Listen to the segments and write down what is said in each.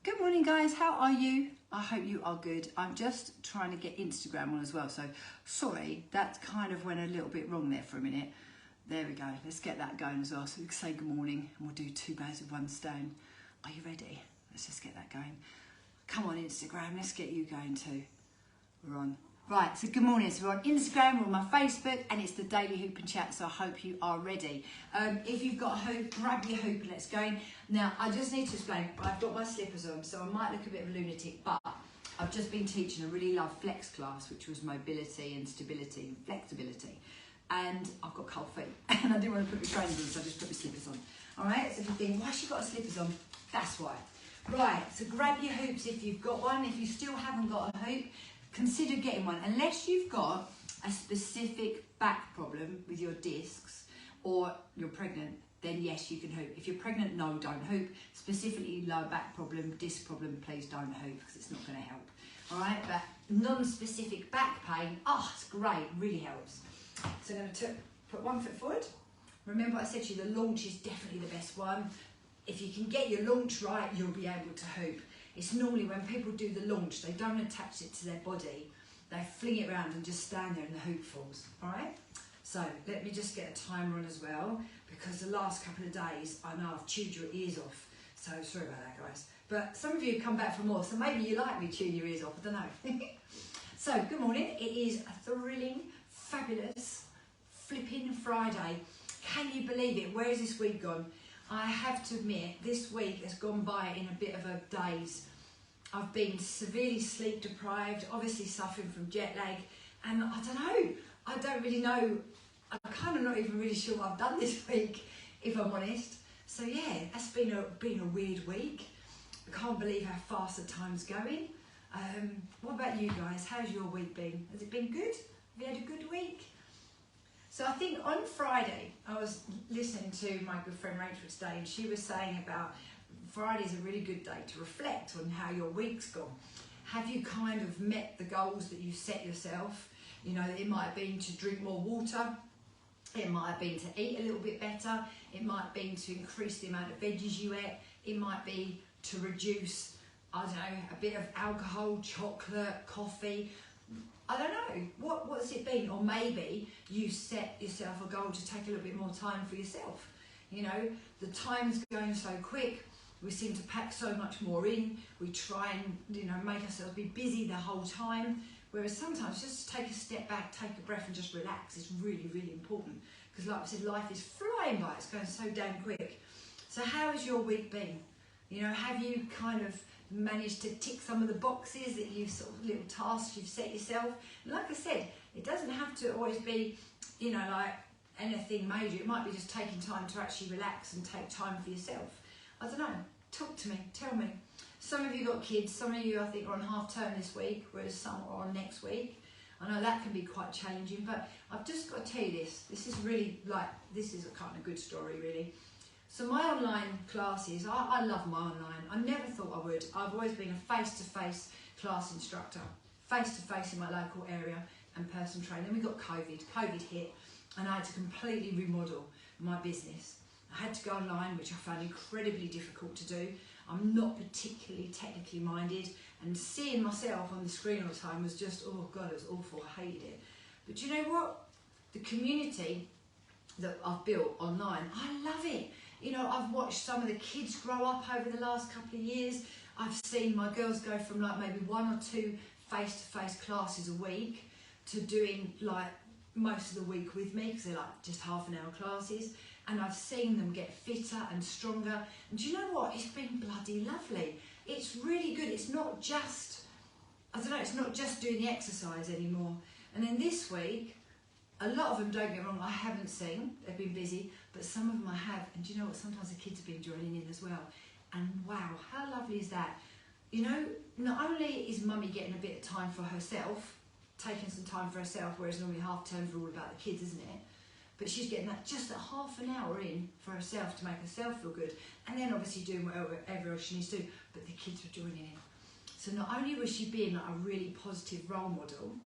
Good morning, guys. How are you? I hope you are good. I'm just trying to get Instagram on as well, so sorry, that kind of went a little bit wrong there for a minute. There we go. Let's get that going as well, so we can say good morning and we'll do two birds with one stone. Are you ready? Let's just get that going. Come on, Instagram. Let's get you going too. We're on. Right, so good morning. So we're on Instagram, we're on my Facebook, and it's the Daily Hoop and Chat, so I hope you are ready. If you've got a hoop, grab your hoop and let's go. Now, I just need to explain, I've got my slippers on, so I might look a bit of a lunatic, but I've just been teaching a really loved flex class, which was mobility and stability and flexibility. And I've got cold feet, and I didn't want to put my trainers on, so I just put my slippers on. All right, so if you think, why has she got her slippers on? That's why. Right, so grab your hoops if you've got one. If you still haven't got a hoop, consider getting one, unless you've got a specific back problem with your discs or you're pregnant, then yes, you can hoop. If you're pregnant, no, don't hoop. Specifically lower back problem, disc problem, please don't hoop because it's not going to help. All right, but non-specific back pain, it's great, really helps. So I'm going to put 1 foot forward. Remember what I said to you, the launch is definitely the best one. If you can get your launch right, you'll be able to hoop. It's normally when people do the launch, they don't attach it to their body. They fling it around and just stand there and the hoop falls, all right? So let me just get a timer on as well, because the last couple of days, I know I've chewed your ears off. So sorry about that, guys. But some of you have come back for more, so maybe you like me chewing your ears off, I don't know. So good morning. It is a thrilling, fabulous, flipping Friday. Can you believe it? Where has this week gone? I have to admit, this week has gone by in a bit of a daze. I've been severely sleep deprived, obviously suffering from jet lag, and I don't really know, I'm kind of not even really sure what I've done this week, if I'm honest. So yeah, that's been a weird week. I can't believe how fast the time's going. What about you guys? How's your week been? Has it been good? Have you had a good week? So I think on Friday, I was listening to my good friend Rachel today, and she was saying about Friday's a really good day to reflect on how your week's gone. Have you kind of met the goals that you set yourself? You know, it might have been to drink more water, it might have been to eat a little bit better, it might have been to increase the amount of veggies you eat, it might be to reduce, I don't know, a bit of alcohol, chocolate, coffee. I don't know, what's it been? Or maybe you set yourself a goal to take a little bit more time for yourself. You know, the time's going so quick, we seem to pack so much more in, we try and, you know, make ourselves be busy the whole time, whereas sometimes just take a step back, take a breath and just relax is really, really important. Because like I said, life is flying by, it's going so damn quick. So how has your week been? You know, have you kind of managed to tick some of the boxes that you've sort of little tasks you've set yourself? And like I said, it doesn't have to always be, you know, like anything major. It might be just taking time to actually relax and take time for yourself. I don't know, talk to me, tell me. Some of you got kids, some of you I think are on half term this week, whereas some are on next week. I know that can be quite challenging, but I've just got to tell you this is really like, this is a kind of good story really. So my online classes, I love my online. I never thought I would. I've always been a face-to-face class instructor, face-to-face in my local area and personal training. Then we got COVID. COVID hit and I had to completely remodel my business. I had to go online, which I found incredibly difficult to do. I'm not particularly technically minded, and seeing myself on the screen all the time was just, oh God, it was awful. I hated it. But you know what? The community that I've built online, I love it. You know, I've watched some of the kids grow up over the last couple of years. I've seen my girls go from like maybe 1 or 2 face-to-face classes a week to doing like most of the week with me, because they're like just half-an-hour classes. And I've seen them get fitter and stronger. And do you know what? It's been bloody lovely. It's really good. It's not just, I don't know, it's not just doing the exercise anymore. And then this week, a lot of them, don't get me wrong, I haven't seen, they've been busy, but some of them I have, and do you know what, sometimes the kids have been joining in as well, and wow, how lovely is that? You know, not only is mummy getting a bit of time for herself, taking some time for herself, whereas normally half terms are all about the kids, isn't it? But she's getting that just a half an hour in for herself to make herself feel good, and then obviously doing whatever else she needs to do, but the kids were joining in. So not only was she being like a really positive role model,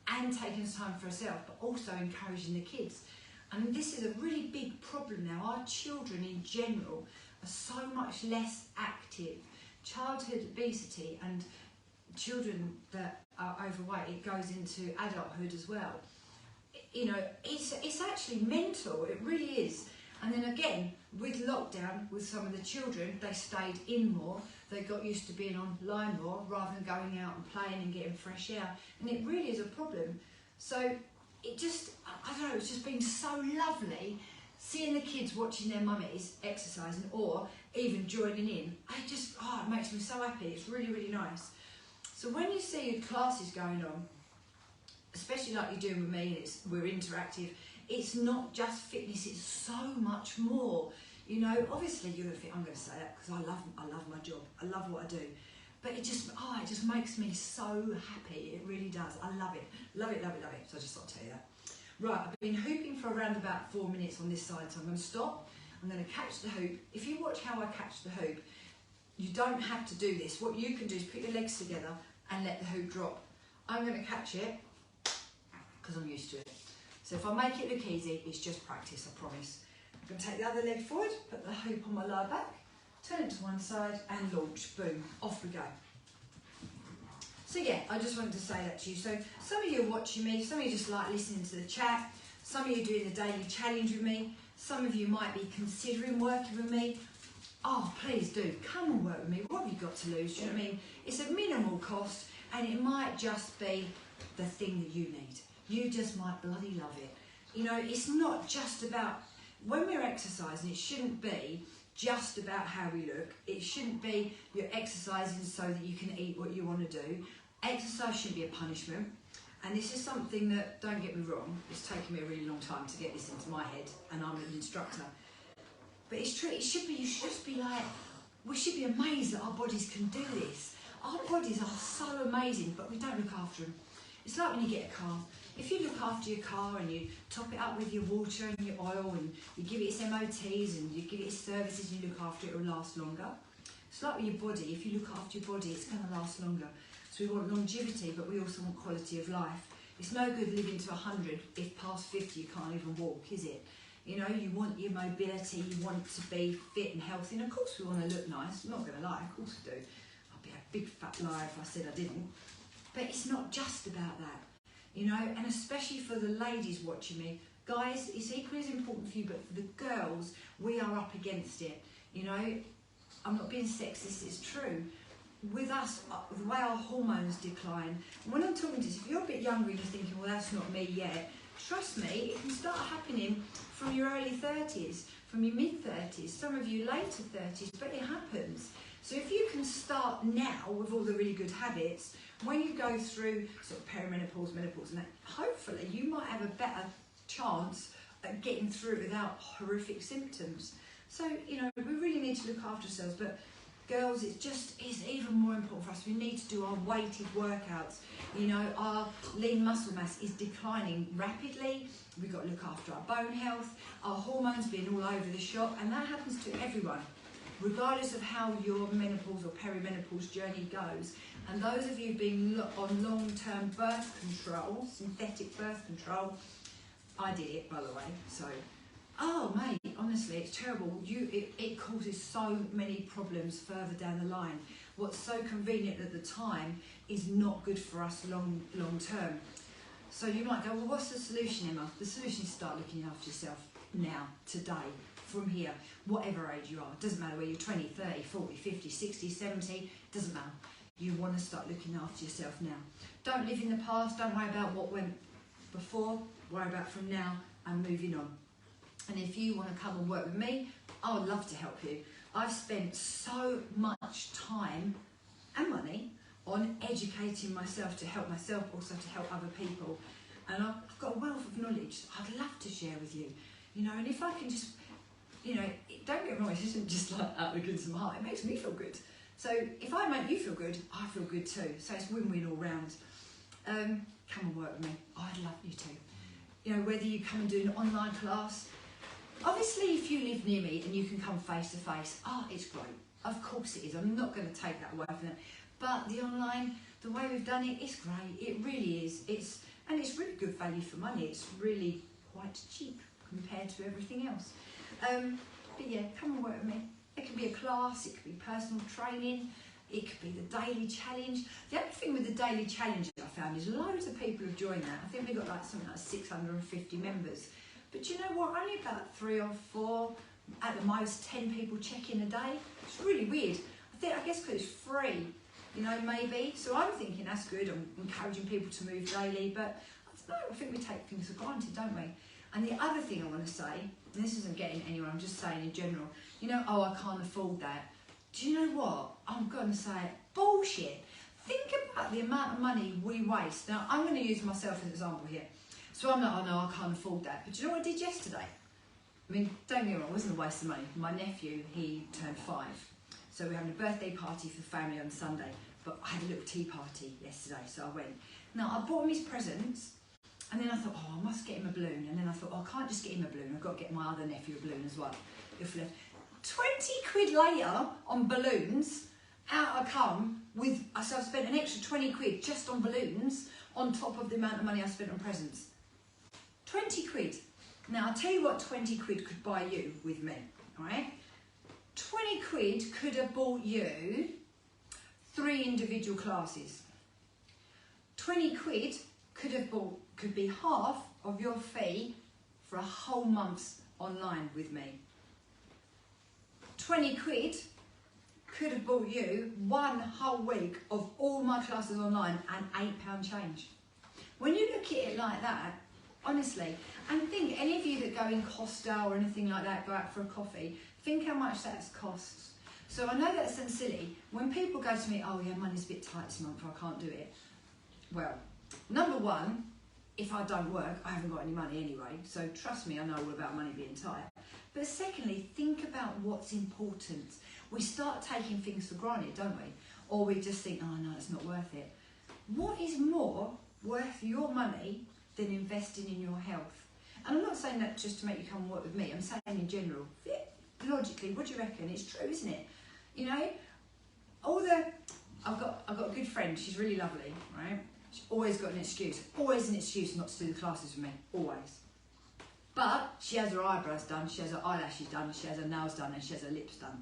and taking time for herself, but also encouraging the kids. And this is a really big problem now. Our children in general are so much less active childhood obesity and children that are overweight, it goes into adulthood as well. You know, it's actually mental, it really is. And then again, with lockdown, with some of the children, they stayed in more, they got used to being online more rather than going out and playing and getting fresh air, and it really is a problem. So it just, I don't know, it's just been so lovely seeing the kids watching their mummies exercising or even joining in. It makes me so happy, it's really, really nice. So when you see your classes going on, especially like you're doing with me, we're interactive, it's not just fitness, it's so much more. You know, obviously you're gonna think, I'm gonna say that because I love my job, I love what I do. But it just makes me so happy, it really does. I love it, love it, love it, love it. So I just thought I'd tell you that. Right, I've been hooping for around about 4 minutes on this side, so I'm gonna stop. I'm gonna catch the hoop. If you watch how I catch the hoop, you don't have to do this. What you can do is put your legs together and let the hoop drop. I'm gonna catch it, because I'm used to it. So if I make it look easy, it's just practice, I promise. I'm going to take the other leg forward, put the hoop on my lower back, turn it to one side and launch, boom, off we go. So yeah, I just wanted to say that to you. So some of you are watching me, some of you just like listening to the chat, some of you are doing the daily challenge with me, some of you might be considering working with me. Oh, please do, come and work with me. What have you got to lose? Do you know what I mean? It's a minimal cost and it might just be the thing that you need. You just might bloody love it. You know, it's not just about, when we're exercising, it shouldn't be just about how we look. It shouldn't be you're exercising so that you can eat what you want to do. Exercise shouldn't be a punishment. And this is something that, don't get me wrong, it's taken me a really long time to get this into my head, and I'm an instructor. But it's true, you should just be like, we should be amazed that our bodies can do this. Our bodies are so amazing, but we don't look after them. It's like when you get a car. If you look after your car and you top it up with your water and your oil and you give it its MOTs and you give it its services and you look after it, it will last longer. It's like with your body. If you look after your body, it's going to last longer. So we want longevity, but we also want quality of life. It's no good living to 100 if past 50 you can't even walk, is it? You know, you want your mobility, you want to be fit and healthy, and of course we want to look nice. I'm not going to lie, of course we do. I'd be a big fat liar if I said I didn't. But it's not just about that. You know, and especially for the ladies watching me, guys, it's equally as important for you, but for the girls, we are up against it. You know, I'm not being sexist, it's true. With us, the way our hormones decline, and when I'm talking to this, if you're a bit younger and you're thinking, well, that's not me yet, trust me, it can start happening from your early 30s, from your mid-30s, some of you later 30s, but it happens. So if you can start now with all the really good habits, when you go through sort of perimenopause, menopause and that, hopefully you might have a better chance at getting through it without horrific symptoms. So, you know, we really need to look after ourselves, but girls, it's even more important for us. We need to do our weighted workouts. You know, our lean muscle mass is declining rapidly. We've got to look after our bone health, our hormones being all over the shop, and that happens to everyone, regardless of how your menopause or perimenopause journey goes. And those of you being on long-term birth control, synthetic birth control, I did it, by the way, so, oh mate, honestly, it's terrible. It causes so many problems further down the line. What's so convenient at the time is not good for us long term. So you might go, well, what's the solution, Emma? The solution is start looking after yourself now, today, from here, whatever age you are. It doesn't matter whether you're 20, 30, 40, 50, 60, 70, doesn't matter. You want to start looking after yourself now. Don't live in the past, don't worry about what went before, worry about from now and moving on. And if you want to come and work with me, I would love to help you. I've spent so much time and money on educating myself to help myself, also to help other people. And I've got a wealth of knowledge I'd love to share with you. You know, and if I can just, you know, don't get me wrong, it isn't just like out of the goodness of my heart, it makes me feel good. So if I make you feel good, I feel good too. So it's win-win all round. Come and work with me. I'd love you to. You know, whether you come and do an online class, obviously if you live near me and you can come face to face, it's great. Of course it is. I'm not going to take that away from it. But the online, the way we've done it, it's great. It really is. It's really good value for money. It's really quite cheap compared to everything else. But yeah, come and work with me. It can be a class, it could be personal training, It could be the daily challenge. The other thing with the daily challenge I found is loads of people have joined that. I think we've got like something like 650 members. But you know what? Only about 3 or 4, at the most 10 people check in a day. It's really weird. I guess because it's free, you know, maybe. So I'm thinking that's good. I'm encouraging people to move daily, but I don't know, I think we take things for granted, don't we? And the other thing I want to say, and this isn't getting anywhere, I'm just saying in general, you know, oh, I can't afford that. Do you know what? I'm going to say bullshit. Think about the amount of money we waste. Now, I'm going to use myself as an example here. So I'm like, oh no, I can't afford that. But do you know what I did yesterday? I mean, don't get me wrong, it wasn't a waste of money. My nephew, he turned 5. So we're having a birthday party for the family on Sunday. But I had a little tea party yesterday, so I went. Now, I bought him his presents. And then I thought, oh, I must get him a balloon. And then I thought, oh, I can't just get him a balloon. I've got to get my other nephew a balloon as well. If left. 20 quid later on balloons, out I come with, so I've spent an extra 20 quid just on balloons on top of the amount of money I spent on presents. 20 quid. Now, I'll tell you what 20 quid could buy you with me, all right? 20 quid could have bought you 3 individual classes. 20 quid could be half of your fee for a whole month's online with me. 20 quid could have bought you 1 whole week of all my classes online and £8 change. When you look at it like that, honestly, and think, any of you that go in Costa or anything like that, go out for a coffee, think how much that costs. So I know that sounds silly. When people go to me, oh yeah, money's a bit tight this month, I can't do it. Well, number one, if I don't work, I haven't got any money anyway. So trust me, I know all about money being tight. But secondly, think about what's important. We start taking things for granted, don't we? Or we just think, oh no, it's not worth it. What is more worth your money than investing in your health? And I'm not saying that just to make you come and work with me. I'm saying in general. Logically, what do you reckon? It's true, isn't it? You know, I've got a good friend. She's really lovely, right? She's always got an excuse. Always an excuse not to do the classes with me. Always. But she has her eyebrows done, she has her eyelashes done, she has her nails done, and she has her lips done.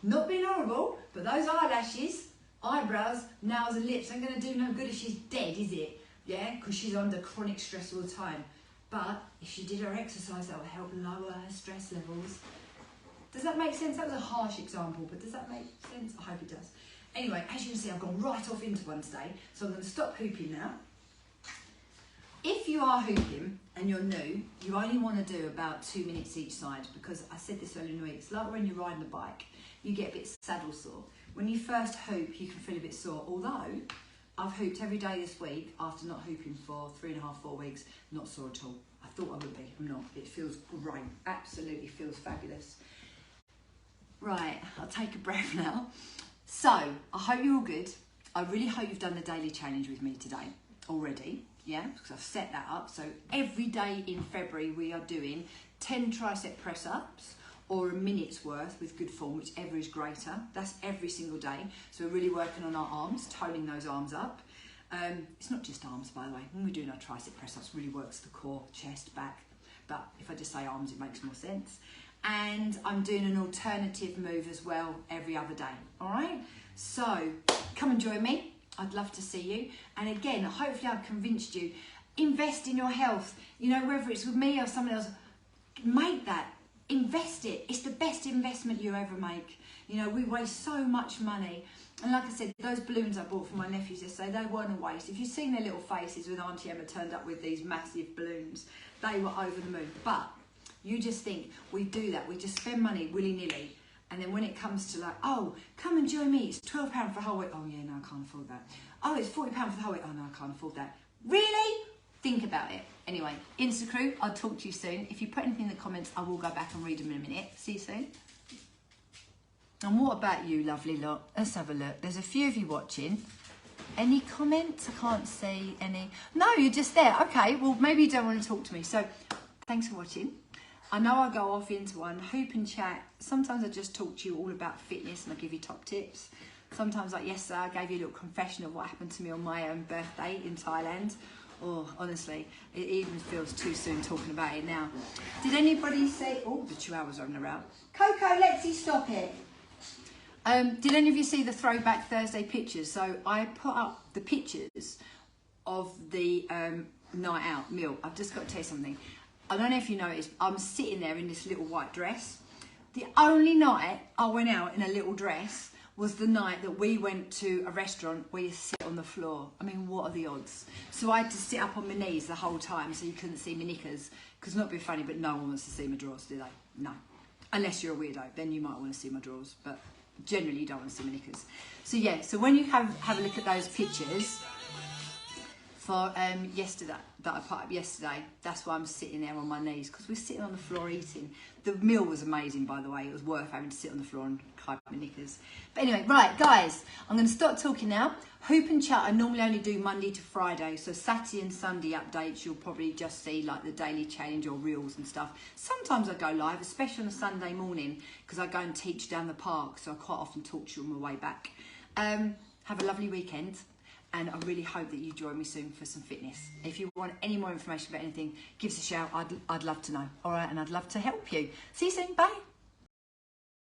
Not being horrible, but those eyelashes, eyebrows, nails and lips ain't going to do no good if she's dead, is it? Yeah, because she's under chronic stress all the time. But if she did her exercise, that will help lower her stress levels. Does that make sense? That was a harsh example, but does that make sense? I hope it does. Anyway, as you can see, I've gone right off into one today, so I'm going to stop hooping now. If you are hooping and you're new, you only want to do about 2 minutes each side, because I said this earlier in the week, it's like when you're riding a bike, you get a bit saddle sore. When you first hoop, you can feel a bit sore, although I've hooped every day this week after not hooping for 3.5, 4 weeks, not sore at all. I thought I would be, I'm not. It feels great, absolutely feels fabulous. Right, I'll take a breath now. So, I hope you're all good. I really hope you've done the daily challenge with me today already. Yeah, because I've set that up. So every day in February we are doing 10 tricep press ups or a minute's worth with good form, whichever is greater. That's every single day. So we're really working on our arms, toning those arms up. It's not just arms, by the way. When we're doing our tricep press ups, really works the core, chest, back. But if I just say arms, it makes more sense. And I'm doing an alternative move as well every other day. All right. So come and join me. I'd love to see you. And again, hopefully I've convinced you, invest in your health. You know, whether it's with me or someone else, make that, invest it. It's the best investment you ever make. You know, we waste so much money. And like I said, those balloons I bought for my nephews yesterday, they weren't a waste. If you've seen their little faces when Auntie Emma turned up with these massive balloons, they were over the moon. But you just think, we do that, we just spend money willy-nilly. And then when it comes to like, oh, come and join me, it's £12 for a whole week. Oh yeah, no, I can't afford that. Oh, it's £40 for the whole week. Oh no, I can't afford that. Really? Think about it. Anyway, Instacrew, I'll talk to you soon. If you put anything in the comments, I will go back and read them in a minute. See you soon. And what about you, lovely lot? Let's have a look. There's a few of you watching. Any comments? I can't see any. No, you're just there. Okay, well, maybe you don't want to talk to me. So, thanks for watching. I know I go off into one, hoop and chat. Sometimes I just talk to you all about fitness and I give you top tips. Sometimes, like yesterday, I gave you a little confession of what happened to me on my own birthday in Thailand. Oh, honestly, it even feels too soon talking about it now. Did anybody say, oh, the chihuahua's running around. Coco, Lexi, stop it. Did any of you see the Throwback Thursday pictures? So I put up the pictures of the night out meal. I've just got to tell you something. I don't know if you noticed, I'm sitting there in this little white dress. The only night I went out in a little dress was the night that we went to a restaurant where you sit on the floor. I mean, what are the odds? So I had to sit up on my knees the whole time so you couldn't see my knickers. Because not be funny, but no one wants to see my drawers, do they? No. Unless you're a weirdo, then you might want to see my drawers. But generally you don't want to see my knickers. So yeah, so when you have a look at those pictures for yesterday, that I put up yesterday, that's why I'm sitting there on my knees, because we're sitting on the floor eating. The meal was amazing, by the way. It was worth having to sit on the floor and hide my knickers. But anyway, right, guys, I'm going to stop talking now. Hoop and Chat I normally only do Monday to Friday, so Saturday and Sunday updates you'll probably just see like the daily challenge or reels and stuff. Sometimes I go live, especially on a Sunday morning, because I go and teach down the park, so I quite often talk to you on my way back. Have a lovely weekend, and I really hope that you join me soon for some fitness. If you want any more information about anything, give us a shout. I'd love to know. All right, and I'd love to help you. See you soon. Bye.